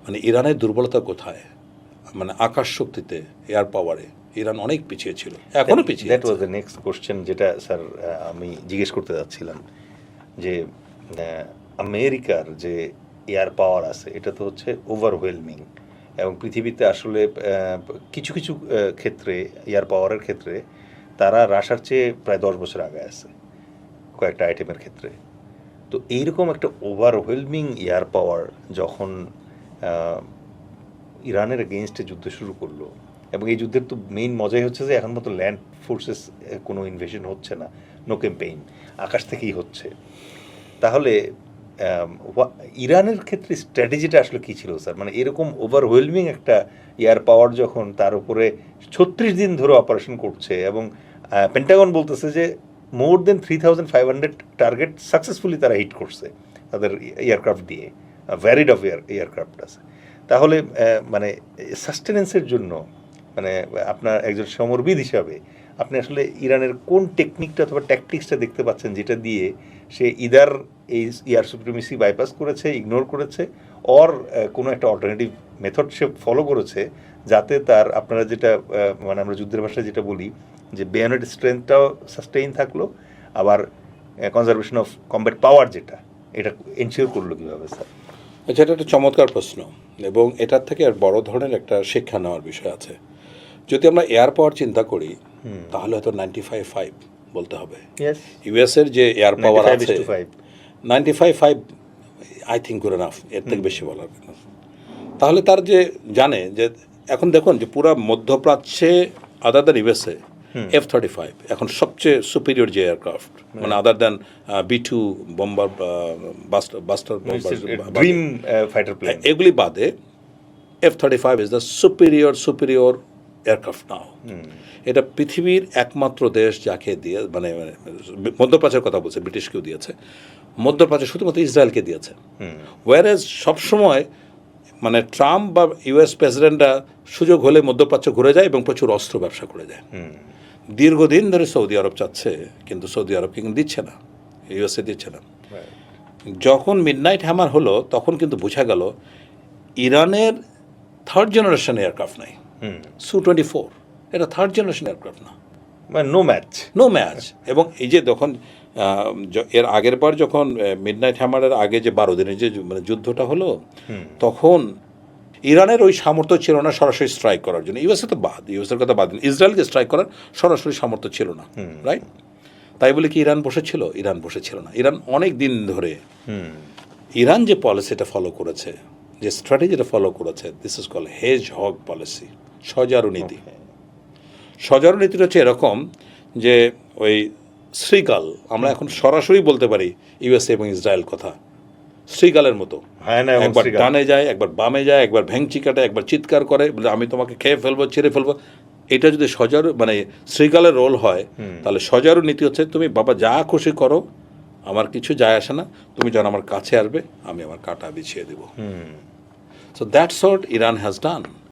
মানে ইরানের দুর্বলতা কোথায়? মানে আকাশ শক্তিতে, এয়ার পাওয়ারে ইরান অনেক পিছিয়ে ছিল, এখনো পিছিয়ে। That was the next question, যেটা স্যার আমি জিজ্ঞেস করতে যাচ্ছিলাম, যে আমেরিকার যে এয়ার পাওয়ার আছে এটা তো হচ্ছে ওভারওয়েলমিং, এবং পৃথিবীতে আসলে কিছু কিছু ক্ষেত্রে এয়ার পাওয়ারের ক্ষেত্রে তারা রাশিয়ার চেয়ে প্রায় 10 বছর আগে আছে কয়েকটা আইটেমের ক্ষেত্রে। তো এইরকম একটা ওভারওয়েলমিং এয়ার পাওয়ার যখন ইরানের এগেনস্টে যুদ্ধ শুরু করলো, এবং এই যুদ্ধের তো মেইন মজাই হচ্ছে যে এখন মতো ল্যান্ড ফোর্সেস কোনো ইনভেশন হচ্ছে না, নো ক্যাম্পেইন, আকাশ থেকেই হচ্ছে। তাহলে ইরানের ক্ষেত্রে স্ট্র্যাটেজিটা আসলে কী ছিল স্যার? মানে এরকম ওভারওয়েলমিং একটা এয়ার পাওয়ার যখন তার উপরে 36 দিন ধরে অপারেশন করছে, এবং পেন্টাগন বলতেছে যে মোর দেন 3500 টার্গেট সাকসেসফুলি তারা হিট করছে তাদের এয়ারক্রাফট দিয়ে, ভ্যারিড অফ এয়ারক্রাফট আছে। তাহলে মানে সাস্টেনেন্সের জন্য, মানে আপনার একজন সমরবিদ হিসাবে আপনি আসলে ইরানের কোন টেকনিকটা অথবা ট্যাকটিক্সটা দেখতে পাচ্ছেন যেটা দিয়ে সে ইদার এই এয়ার সুপ্রিমেসি বাইপাস করেছে, ইগনোর করেছে, অর কোনো একটা অল্টারনেটিভ মেথড সে ফলো করেছে, যাতে তার আপনারা যেটা মানে আমরা যুদ্ধের ভাষায় যেটা বলি যে বেয়নেট স্ট্রেংথটাও সাস্টেইন থাকলো, আবার কনজারভেশন অফ কমব্যাট পাওয়ার যেটা, এটা এনশিওর করলো কীভাবে স্যার? আচ্ছা, এটা একটা চমৎকার প্রশ্ন, এবং এটার থেকে আর বড় ধরনের একটা শিক্ষা নেওয়ার বিষয় আছে। যদি আমরা এয়ার পাওয়ার চিন্তা করি তাহলে হয়তো 95-5 বলতে হবে। ইউএসের যে এয়ার পাওয়ার আছে 95-5 আই থিঙ্ক গুড এনাফ, এর থেকে বেশি বলার না। তাহলে তার যে জানে যে এখন দেখুন যে পুরো মধ্যপ্রাচ্যে আদার দ্যান ইউএসএ F-35 এখন সবচেয়ে সুপিরিয়র যে এয়ারক্রাফট, মানে other than B-2 bomber, buster dream fighter plane, এগুলি বাদে F-35 is the superior aircraft now. এটা পৃথিবীর একমাত্র দেশ যাকে দিয়ে, মানে মধ্যপ্রাচ্যের কথা বলছে, ব্রিটিশকেও দিয়েছে, মধ্যপ্রাচ্য শুধুমাত্র ইসরায়েলকে দিয়েছে। ওয়ারেজ সবসময় মানে ট্রাম্প বা ইউএস প্রেসিডেন্টরা সুযোগ হলে মধ্যপ্রাচ্য ঘুরে যায় এবং প্রচুর অস্ত্র ব্যবসা করে যায়। দীর্ঘদিন ধরে সৌদি আরব চাচ্ছে, কিন্তু সৌদি আরব কিন্তু দিচ্ছে না, ইউএসএ দিচ্ছে না। যখন মিডনাইট হ্যামার হলো তখন কিন্তু বোঝা গেল ইরানের থার্ড জেনারেশন এয়ারক্রাফট নাই। Su-24 এটা থার্ড জেনারেশন এয়ারক্রাফট না, মানে নো ম্যাচ। এবং এই যে তখন এর আগের বার যখন মিডনাইট হ্যামারের আগে যে 12 দিনের যে মানে যুদ্ধটা হলো, তখন ইরানের ওই সামর্থ্য ছিল না সরাসরি স্ট্রাইক করার জন্য। ইউএসএ তো বাদ, ইউএসএর কথা বাদ দিন, ইসরায়েলকে স্ট্রাইক করার সরাসরি সামর্থ্য ছিল না, রাইট? তাই বলে কি ইরান বসেছিল? ইরান বসেছিল না। ইরান অনেক দিন ধরে ইরান যে পলিসিটা ফলো করেছে, যে স্ট্র্যাটেজিটা ফলো করেছে, দিস ইজ কল হেজহগ পলিসি, সজারু নীতি। সজারু নীতিটা হচ্ছে এরকম যে ওই শ্রীগাল, আমরা এখন সরাসরি বলতে পারি ইউএসএ এবং ইসরায়েল কথা, শ্রীগালের মতো একবার ডানে যায়, একবার বামে যায়, একবার ভেংচি কাটে, একবার চিৎকার করে আমি তোমাকে খেয়ে ফেলবো, ছেড়ে ফেলবো। এটা যদি সজারু মানে শ্রীগালের রোল হয়, তাহলে সজারু নীতি হচ্ছে তুমি বাবা যা খুশি করো, আমার কিছু যায় আসে না, তুমি যখন আমার কাছে আসবে আমি আমার কাঁটা বিছিয়ে দেবো। So that's what Iran has done.